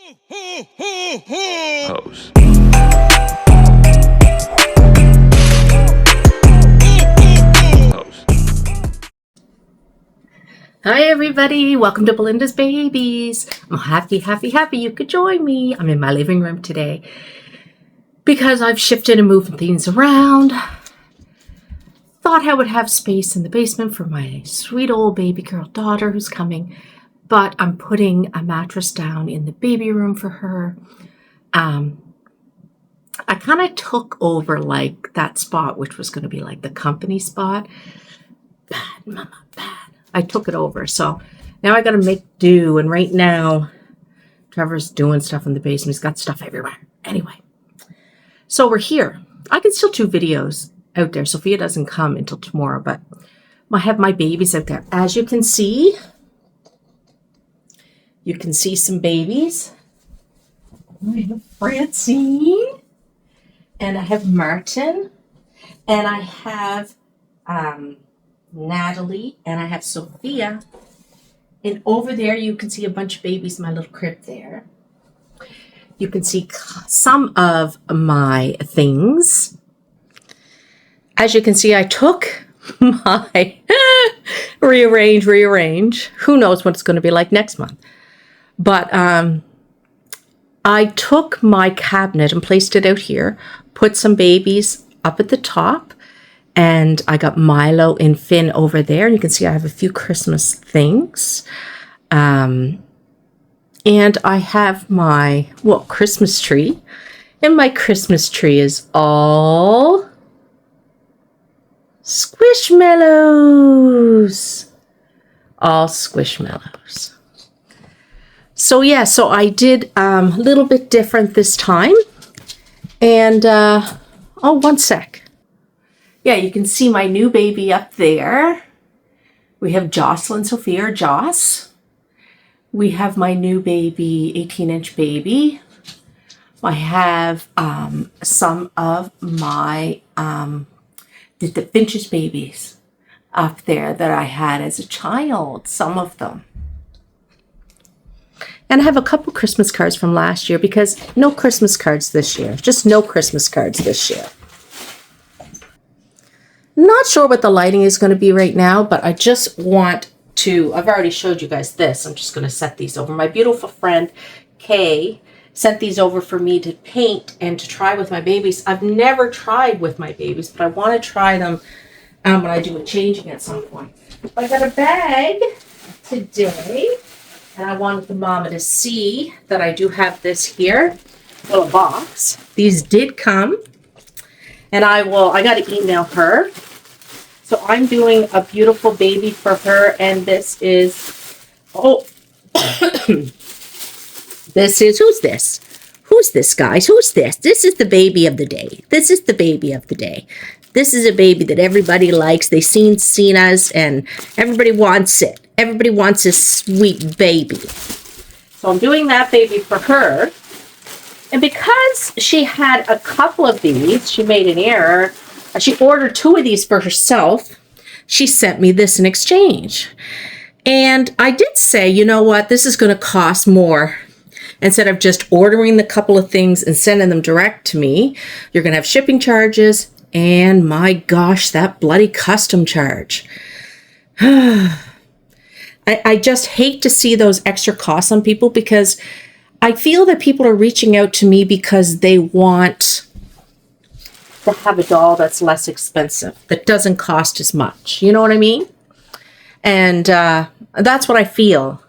Pose. Pose. Hi everybody, welcome to Belinda's Babies. I'm happy you could join me. I'm in my living room today because I've shifted and moved things around. Thought I would have space in the basement for my sweet old baby girl daughter who's coming, but I'm putting a mattress down in the baby room for her. I kind of took over like that spot, which was going to be like the company spot. Bad, mama, bad. I took it over. So now I got to make do. And right now, Trevor's doing stuff in the basement. He's got stuff everywhere. Anyway, so we're here. I can still do videos out there. Sophia doesn't come until tomorrow, but I have my babies out there. As you can see some babies. I have Francine, and I have Martin, and I have Natalie, and I have Sophia. And over there, you can see a bunch of babies in my little crib there. You can see some of my things. As you can see, I took my rearrange. Who knows what it's going to be like next month. But I took my cabinet and placed it out here, put some babies up at the top, and I got Milo and Finn over there. And you can see I have a few Christmas things. And I have my, Christmas tree. And my Christmas tree is all Squishmallows. All Squishmallows. So yeah, so I did a little bit different this time. And, one sec. Yeah, you can see my new baby up there. We have Jocelyn Sophia, or Joss. We have my new baby, 18-inch baby. I have some of my the vintage babies up there that I had as a child, some of them. And I have a couple Christmas cards from last year because no Christmas cards this year. Just no Christmas cards this year. Not sure what the lighting is going to be right now, but I just want to, I've already showed you guys this. I'm just going to set these over. My beautiful friend, Kay, sent these over for me to paint and to try with my babies. I've never tried with my babies, but I want to try them when I do a changing at some point. I got a bag today. And I wanted the mama to see that I do have this here, little box. These did come, and I got to email her. So I'm doing a beautiful baby for her, and this is, this is, who's this? Who's this, guys? Who's this? This is the baby of the day. This is the baby of the day. This is a baby that everybody likes. They've seen us, and everybody wants it. Everybody wants this sweet baby. So I'm doing that baby for her. And because she had a couple of these, she made an error. She ordered 2 of these for herself. She sent me this in exchange. And I did say, you know what, this is going to cost more. Instead of just ordering the couple of things and sending them direct to me, you're going to have shipping charges. And my gosh, that bloody custom charge. I just hate to see those extra costs on people because I feel that people are reaching out to me because they want to have a doll that's less expensive, that doesn't cost as much. You know what I mean? And that's what I feel.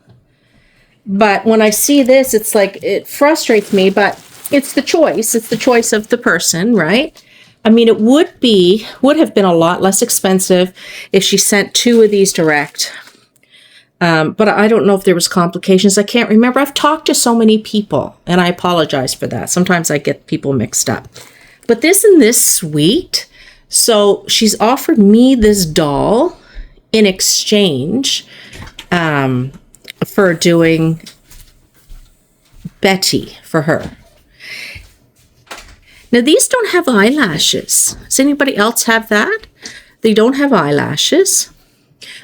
But when I see this, it's like, it frustrates me, but it's the choice. It's the choice of the person, right? I mean, it would have been a lot less expensive if she sent 2 of these direct. But I don't know if there was complications. I can't remember. I've talked to so many people, and I apologize for that. Sometimes I get people mixed up. But isn't this sweet? So she's offered me this doll in exchange for doing Betty for her. Now, these don't have eyelashes. Does anybody else have that? They don't have eyelashes.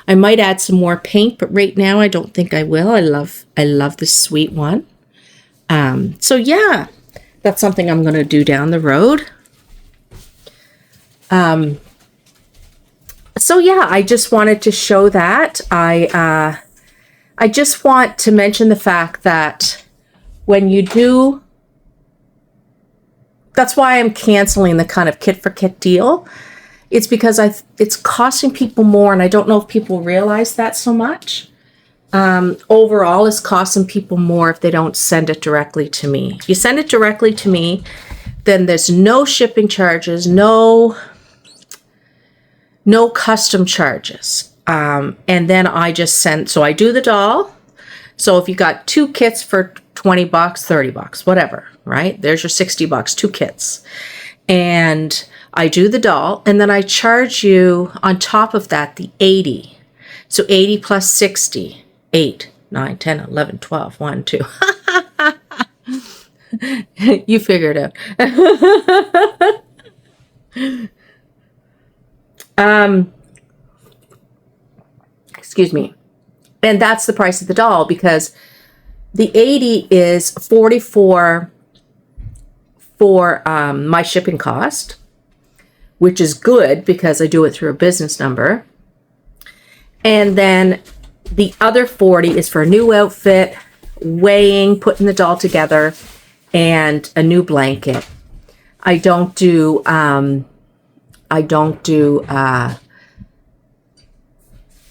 I might add some more paint, but right now I don't think I will. I love this sweet one. So yeah, that's something I'm going to do down the road. So yeah, I just wanted to show that. I just want to mention the fact that when you do, that's why I'm canceling the kind of kit for kit deal. It's because it's costing people more, and I don't know if people realize that so much. Overall, it's costing people more if they don't send it directly to me. If you send it directly to me, then there's no shipping charges, no custom charges. And then I just send, so I do the doll. So if you got 2 kits for $20, $30, whatever, right? There's your $60, 2 kits. And I do the doll, and then I charge you on top of that the 80. So 80 plus 60, 8, 9, 10, 11, 12, 1, 2. You figured it out. Excuse me. And that's the price of the doll, because the 80 is 44 for my shipping cost, which is good because I do it through a business number. And then the other 40 is for a new outfit, weighing, putting the doll together, and a new blanket. I don't do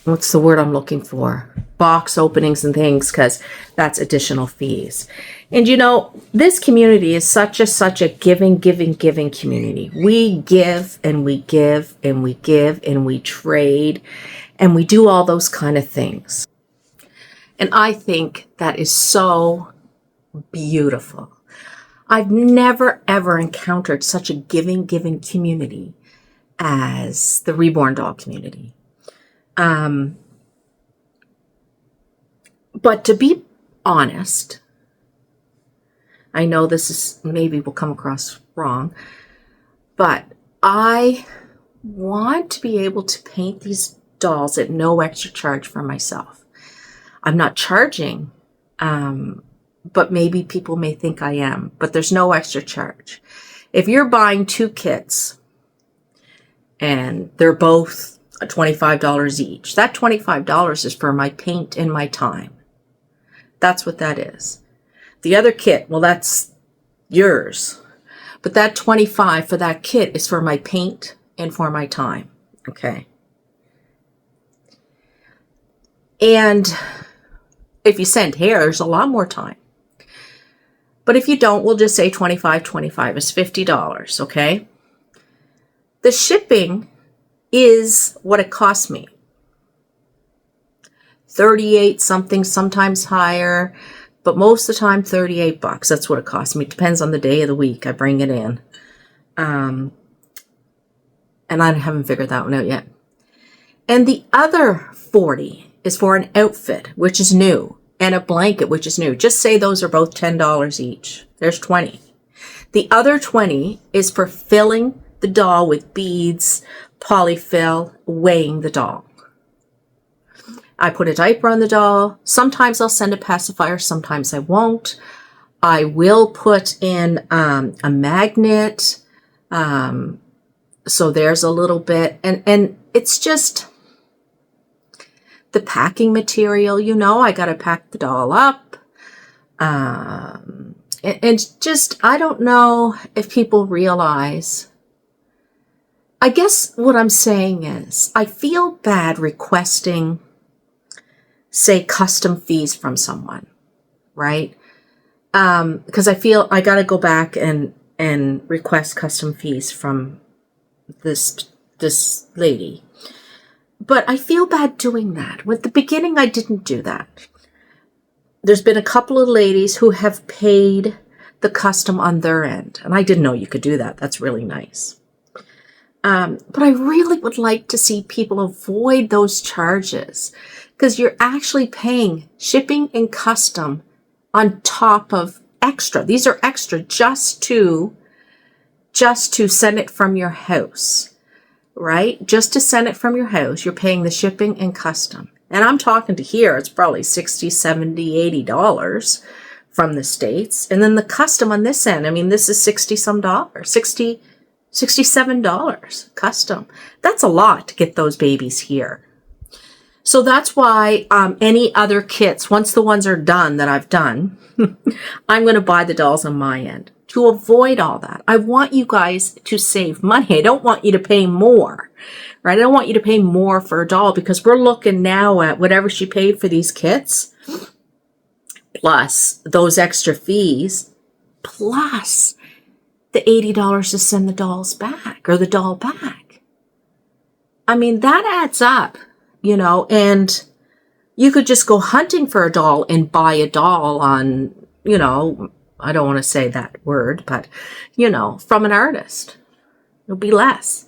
what's the word I'm looking for? Box openings and things, because that's additional fees. And you know, this community is such a giving community. We give and we give and we give and we trade and we do all those kind of things. And I think that is so beautiful. I've never ever encountered such a giving community as the Reborn Doll community. But to be honest, I know this is maybe will come across wrong, but I want to be able to paint these dolls at no extra charge for myself. I'm not charging, but maybe people may think I am, but there's no extra charge. If you're buying 2 kits and they're both $25 each, that $25 is for my paint and my time. That's what that is. The other kit, well, that's yours. But that $25 for that kit is for my paint and for my time. Okay. And if you send hair, there's a lot more time. But if you don't, we'll just say $25 is $50, okay? The shipping is what it costs me. 38 something, sometimes higher, but most of the time $38. That's what it costs me. It depends on the day of the week I bring it in. And I haven't figured that one out yet. And the other 40 is for an outfit, which is new, and a blanket, which is new. Just say those are both $10 each. There's 20. The other 20 is for filling the doll with beads, polyfill, weighing the doll. I put a diaper on the doll. Sometimes I'll send a pacifier, sometimes I won't. I will put in a magnet. So there's a little bit. And it's just the packing material, you know, I got to pack the doll up. And just, I don't know if people realize. I guess what I'm saying is I feel bad requesting, say, custom fees from someone, right? Because I feel I got to go back and request custom fees from this lady. But I feel bad doing that. With the beginning, I didn't do that. There's been a couple of ladies who have paid the custom on their end. And I didn't know you could do that. That's really nice. But I really would like to see people avoid those charges, because you're actually paying shipping and custom on top of extra. These are extra just to send it from your house, right? Just to send it from your house, you're paying the shipping and custom. And I'm talking to here, it's probably $60, $70, $80 from the States. And then the custom on this end, I mean, this is 60 some dollars, $67 custom. That's a lot to get those babies here. So that's why any other kits, once the ones are done that I've done, I'm going to buy the dolls on my end to avoid all that. I want you guys to save money. I don't want you to pay more, right? I don't want you to pay more for a doll, because we're looking now at whatever she paid for these kits, plus those extra fees, plus the $80 to send the dolls back, or the doll back. I mean, that adds up, you know, and you could just go hunting for a doll and buy a doll on, you know, I don't want to say that word, but, you know, from an artist. It'll be less.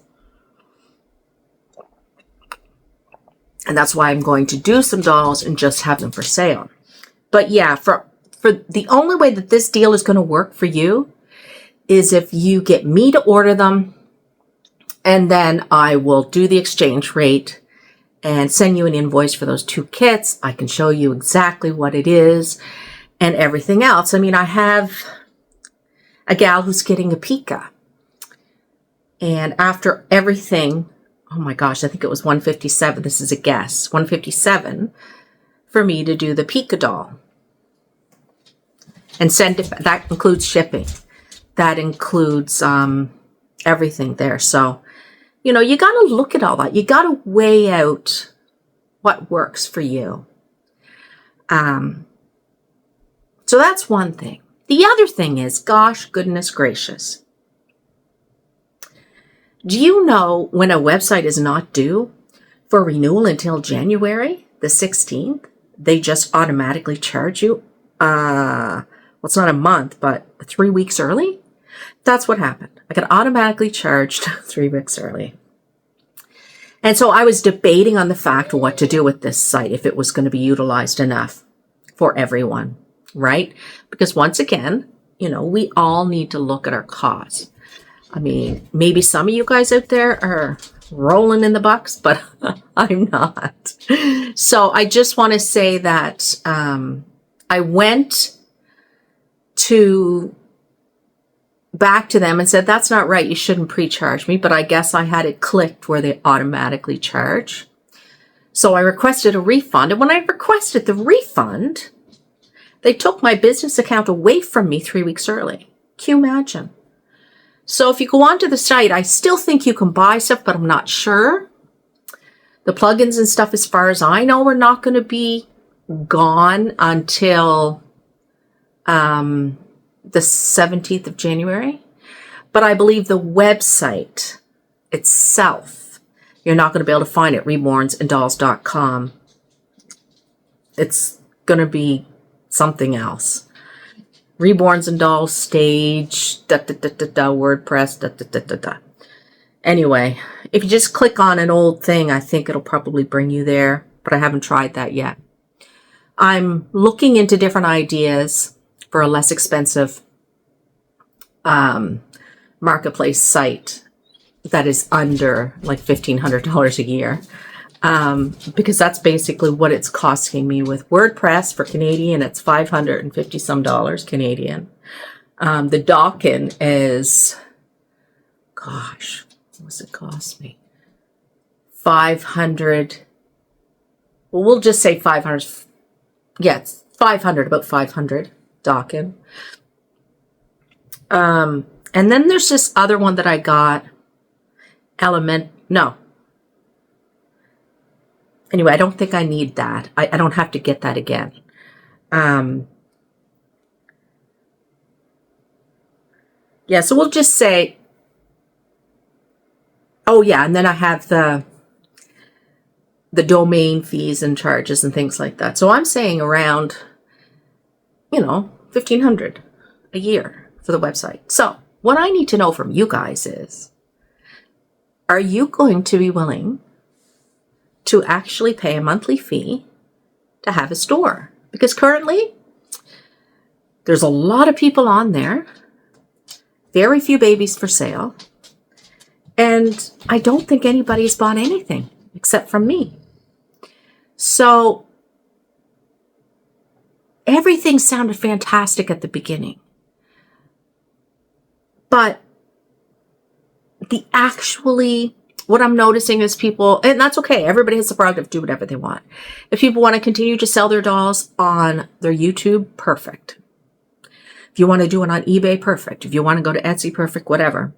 And that's why I'm going to do some dolls and just have them for sale. But yeah, for the only way that this deal is going to work for you is if you get me to order them, and then I will do the exchange rate and send you an invoice for those 2 kits. I can show you exactly what it is and everything else. I mean, I have a gal who's getting a Pika. And after everything, oh my gosh, I think it was $157. This is a guess. $157 for me to do the Pika doll. And send it, that includes shipping. That includes everything there. So, you know, you got to look at all that. You got to weigh out what works for you. So that's one thing. The other thing is, gosh, goodness gracious. Do you know when a website is not due for renewal until January the 16th, they just automatically charge you, well, it's not a month, but 3 weeks early? That's what happened. I got automatically charged 3 weeks early. And so I was debating on the fact what to do with this site, if it was going to be utilized enough for everyone, right? Because once again, you know, we all need to look at our costs. I mean, maybe some of you guys out there are rolling in the bucks, but I'm not. So I just want to say that I went back to them and said, that's not right. You shouldn't pre-charge me. But I guess I had it clicked where they automatically charge. So I requested a refund. And when I requested the refund, they took my business account away from me 3 weeks early. Can you imagine? So if you go onto the site, I still think you can buy stuff, but I'm not sure. The plugins and stuff, as far as I know, are not going to be gone until the 17th of January. But I believe the website itself, you're not going to be able to find it, rebornsanddolls.com. It's going to be something else. Reborns and Dolls stage, WordPress, Anyway, if you just click on an old thing, I think it'll probably bring you there, but I haven't tried that yet. I'm looking into different ideas for a less expensive marketplace site that is under like $1,500 a year. Because that's basically what it's costing me with WordPress. For Canadian, it's $550 some Canadian. The Dockin is, gosh, what does it cost me? 500. Well, we'll just say 500. Yeah, it's 500, about 500 Dockin. And then there's this other one that I got. Anyway, I don't think I need that. I don't have to get that again. Yeah, so we'll just say, oh yeah, and then I have the domain fees and charges and things like that. So I'm saying around, $1,500 a year for the website. So what I need to know from you guys is, are you going to be willing to actually pay a monthly fee to have a store? Because currently, there's a lot of people on there, very few babies for sale, and I don't think anybody's bought anything except from me. So everything sounded fantastic at the beginning. But what I'm noticing is people, and that's okay, everybody has the prerogative to do whatever they want. If people want to continue to sell their dolls on their YouTube, perfect. If you want to do it on eBay, perfect. If you want to go to Etsy, perfect, whatever.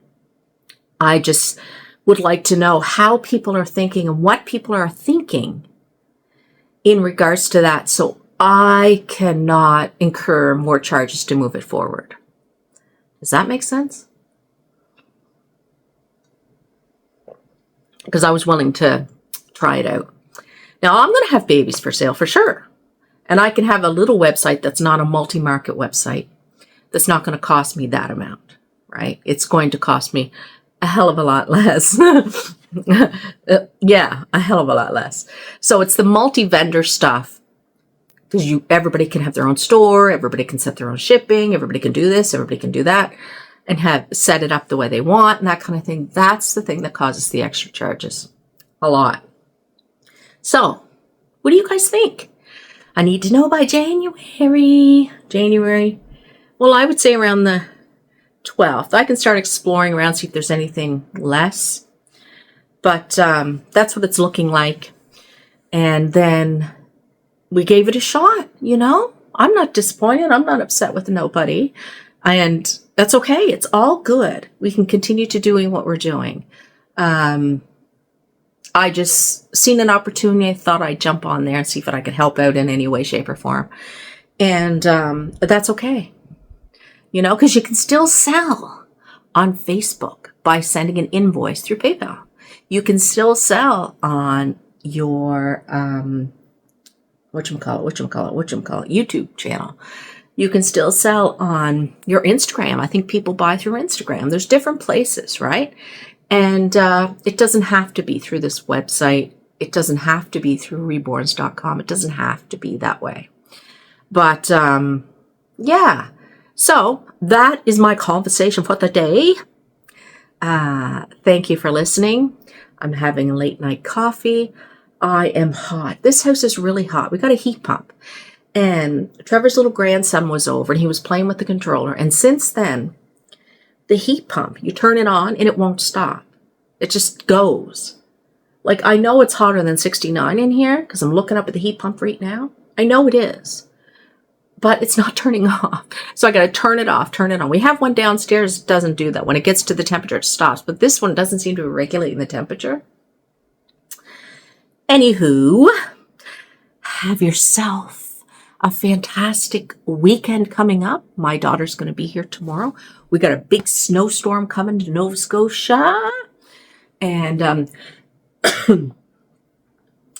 I just would like to know how people are thinking and what people are thinking in regards to that, so I cannot incur more charges to move it forward. Does that make sense? Because I was willing to try it out. Now, I'm going to have babies for sale for sure. And I can have a little website that's not a multi-market website. That's not going to cost me that amount, right? It's going to cost me a hell of a lot less. Yeah, a hell of a lot less. So it's the multi-vendor stuff, because everybody can have their own store, everybody can set their own shipping, everybody can do this, everybody can do that, and set it up the way they want and that kind of thing. That's the thing that causes the extra charges. A lot. So, what do you guys think? I need to know by January. Well, I would say around the 12th. I can start exploring around, see if there's anything less. But that's what it's looking like. And then we gave it a shot, you know? I'm not disappointed. I'm not upset with nobody. And that's okay. It's all good. We can continue to doing what we're doing. I just seen an opportunity. I thought I'd jump on there and see if I could help out in any way, shape, or form. And that's okay. You know, because you can still sell on Facebook by sending an invoice through PayPal. You can still sell on your YouTube channel. You can still sell on your Instagram. I think people buy through Instagram. There's different places, right? And it doesn't have to be through this website. It doesn't have to be through reborns.com. It doesn't have to be that way. But yeah. So that is my conversation for the day. Thank you for listening. I'm having a late night coffee. I am hot. This house is really hot. We got a heat pump. And Trevor's little grandson was over and he was playing with the controller. And since then, the heat pump, you turn it on and it won't stop. It just goes. Like, I know it's hotter than 69 in here because I'm looking up at the heat pump right now. I know it is. But it's not turning off. So I got to turn it off, turn it on. We have one downstairs that doesn't do that. When it gets to the temperature, it stops. But this one doesn't seem to be regulating the temperature. Anywho, have yourself a fantastic weekend coming up. My daughter's going to be here tomorrow. We got a big snowstorm coming to Nova Scotia. And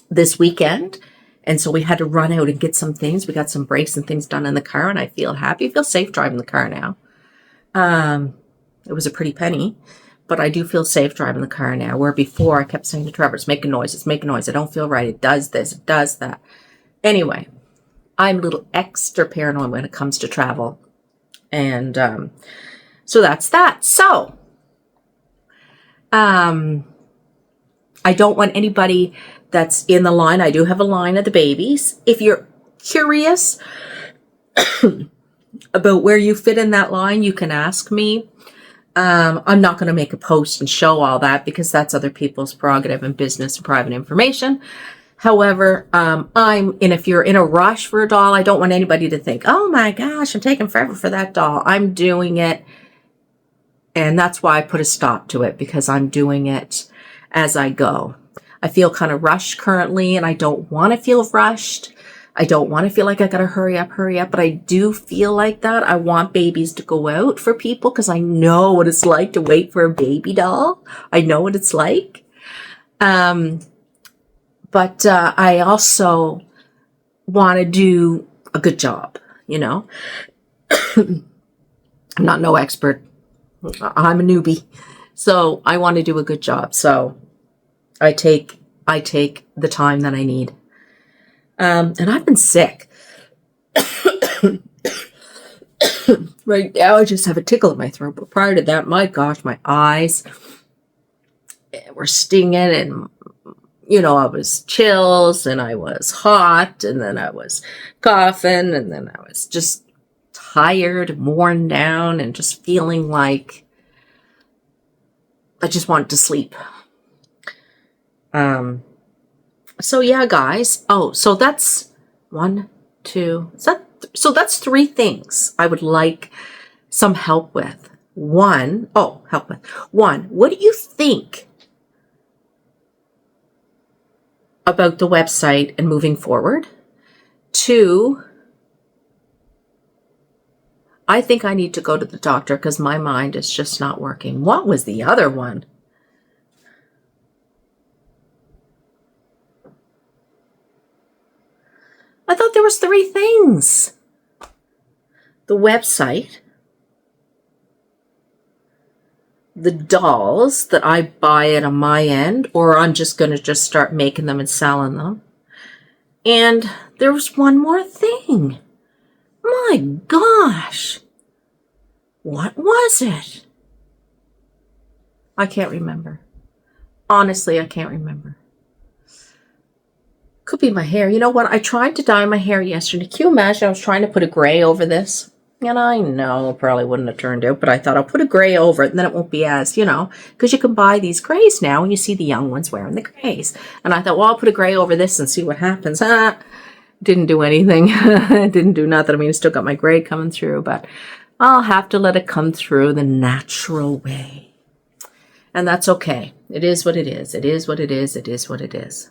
this weekend. And so we had to run out and get some things. We got some brakes and things done in the car, and I feel happy. I feel safe driving the car now. It was a pretty penny, but I do feel safe driving the car now, where before I kept saying to Trevor, it's making noise, it's making noise. I don't feel right. It does this, it does that. Anyway, I'm a little extra paranoid when it comes to travel. And so that's that. So I don't want anybody that's in the line. I do have a line of the babies. If you're curious about where you fit in that line, you can ask me. I'm not going to make a post and show all that because that's other people's prerogative and business and private information. However, if you're in a rush for a doll, I don't want anybody to think, oh my gosh, I'm taking forever for that doll. I'm doing it. And that's why I put a stop to it, because I'm doing it as I go. I feel kind of rushed currently, and I don't want to feel rushed. I don't want to feel like I got to hurry up, but I do feel like that. I want babies to go out for people because I know what it's like to wait for a baby doll. I know what it's like. But I also want to do a good job, you know. I'm not no expert. I'm a newbie. So I want to do a good job. So I take the time that I need. And I've been sick. Right now I just have a tickle in my throat. But prior to that, my gosh, my eyes were stinging and I was chills and I was hot and then I was coughing and then I was just tired, worn down, and just feeling like I just wanted to sleep. So yeah, guys. Oh, so that's one, two. So that's three things I would like some help with. Help with. One, what do you think about the website and moving forward? Two, I think I need to go to the doctor because my mind is just not working. What was the other one? I thought there was three things. The website, the dolls that I buy it on my end, or I'm just going to just start making them and selling them. And there was one more thing. My gosh. What was it? I can't remember. Honestly, I can't remember. Could be my hair. You know what? I tried to dye my hair yesterday. Can you imagine? I was trying to put a gray over this. And I know it probably wouldn't have turned out, but I thought I'll put a gray over it and then it won't be as, because you can buy these grays now and you see the young ones wearing the grays. And I thought, well, I'll put a gray over this and see what happens. Didn't do anything. Didn't do nothing. I mean, I still got my gray coming through, but I'll have to let it come through the natural way. And that's okay. It is what it is. It is what it is. It is what it is.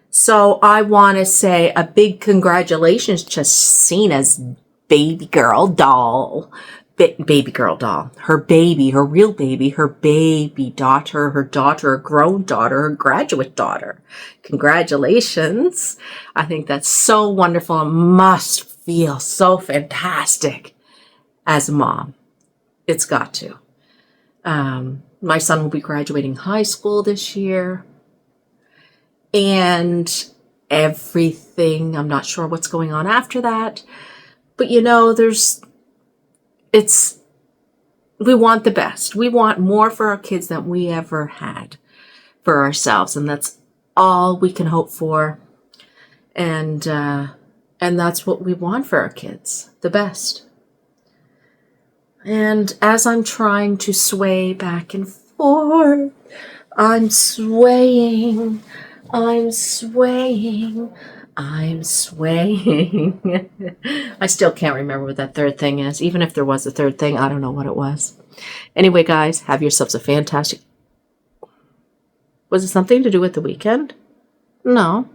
So I want to say a big congratulations to Cena's baby girl doll. Baby girl doll. Her baby, her real baby, her baby daughter, her grown daughter, her graduate daughter. Congratulations. I think that's so wonderful. It must feel so fantastic as a mom. It's got to. My son will be graduating high school this year. And everything, I'm not sure what's going on after that. But we want the best. We want more for our kids than we ever had for ourselves. And that's all we can hope for. And that's what we want for our kids, the best. And as I'm trying to sway back and forth, I'm swaying. I still can't remember what that third thing is. Even if there was a third thing, I don't know what it was. Anyway, guys, have yourselves a fantastic... Was it something to do with the weekend? No.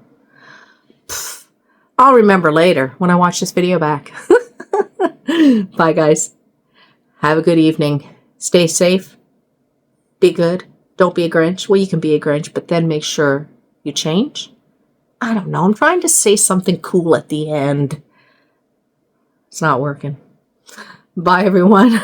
I'll remember later when I watch this video back. Bye, guys. Have a good evening. Stay safe. Be good. Don't be a Grinch. Well, you can be a Grinch, but then make sure you change. I don't know. I'm trying to say something cool at the end. It's not working. Bye, everyone.